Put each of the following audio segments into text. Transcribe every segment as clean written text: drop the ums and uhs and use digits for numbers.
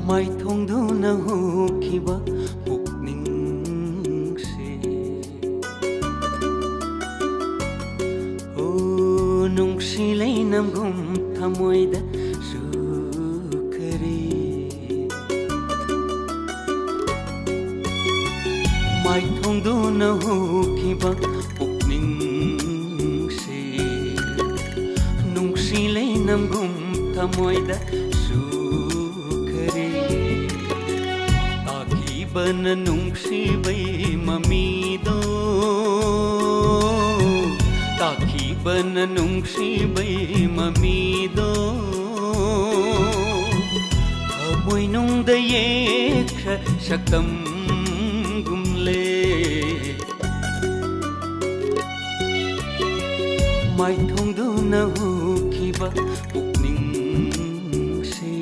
ꯃꯥꯏꯊꯣꯡꯗꯨꯅ ꯍꯨꯈꯤꯕ ꯄꯨꯛꯅꯤꯡꯁꯦ ꯅꯨꯡꯁꯤ ꯂꯩꯅꯝꯒꯨꯝ ꯊꯃꯣꯏꯗ ꯁꯨꯈꯔꯦ ꯃꯥꯏꯊꯣꯡꯗꯨꯅ ꯍꯨꯈꯤꯕ ꯄꯨꯛꯅꯤꯡꯁꯦ ꯅꯨꯡꯁꯤ ꯂꯩꯅꯝꯒꯨꯝ ꯊꯃꯣꯏꯗ ꯕꯅ ꯅꯨꯡꯁꯤꯕꯩ ꯃꯃꯤꯗꯣ ꯇꯥꯈꯤꯕꯅ ꯅꯨꯡꯁꯤꯕꯩ ꯃꯃꯤꯗꯣ ꯊꯃꯣꯏꯅꯨꯡꯗ ꯌꯦꯛꯈ꯭ꯔ ꯁꯛꯇꯝꯒꯨꯝꯂꯦ ꯃꯥꯏꯊꯣꯡꯗꯨꯅ ꯍꯨꯈꯤꯕ ꯄꯨꯛꯅꯤꯡꯁꯦ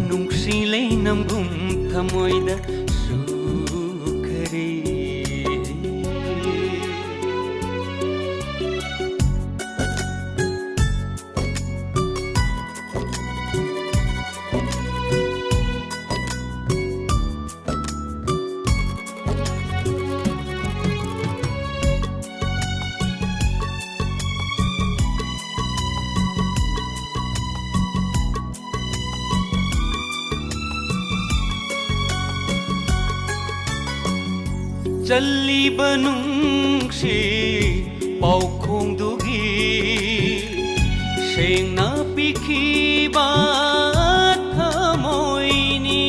ꯅꯨꯡꯁꯤ ꯂꯩꯅꯝꯒꯨꯝꯊꯃꯣꯏꯗ ꯁꯨꯈꯔꯦ ꯆꯜꯂꯤꯕ ꯅꯨꯡꯁꯤ ꯄꯥꯎꯈꯣꯡꯗꯨꯒꯤ ꯁꯦꯡꯅ ꯄꯤꯈꯤꯕ ꯊꯃꯣꯏꯅꯤ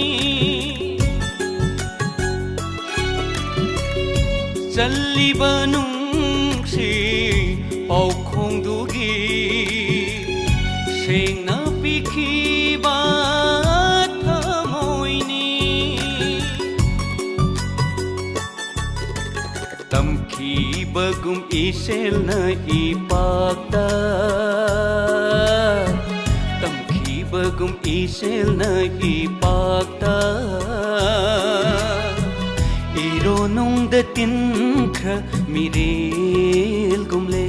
ꯆꯜꯂꯤꯕ ꯅꯨꯡꯁꯤ ꯄꯥꯎꯈꯣꯡꯗꯨꯒꯤ ꯁꯦꯡꯅ ꯄꯤꯈꯤꯕ tamkhibagum iselna ipakta tamkhibagum iselna ipakta ironungda tinkhra mirel gumle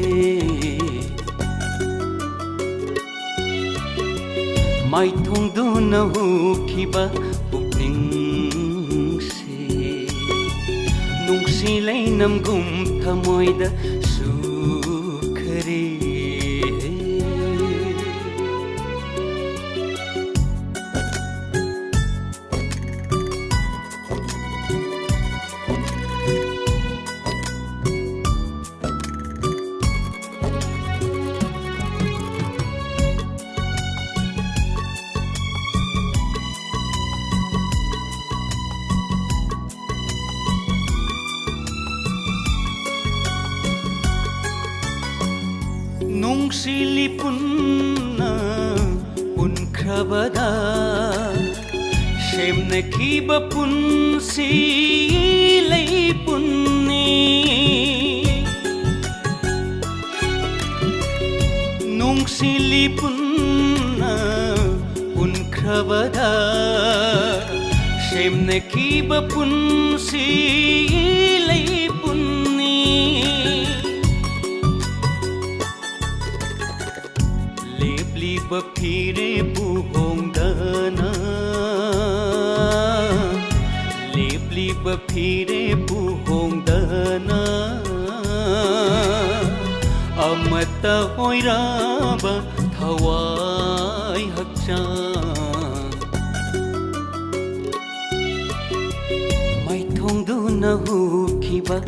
maithongduna hukhiba nungsi lainamgum thamoida sukhare nungsili punna punkrabada shemna kiba punsi lei punni nungsili punna punkrabada shemna kiba punsi lei punni phire buhongdana lebli phire buhongdana amata hoiraba thawai hakchang maithongduna hukhiba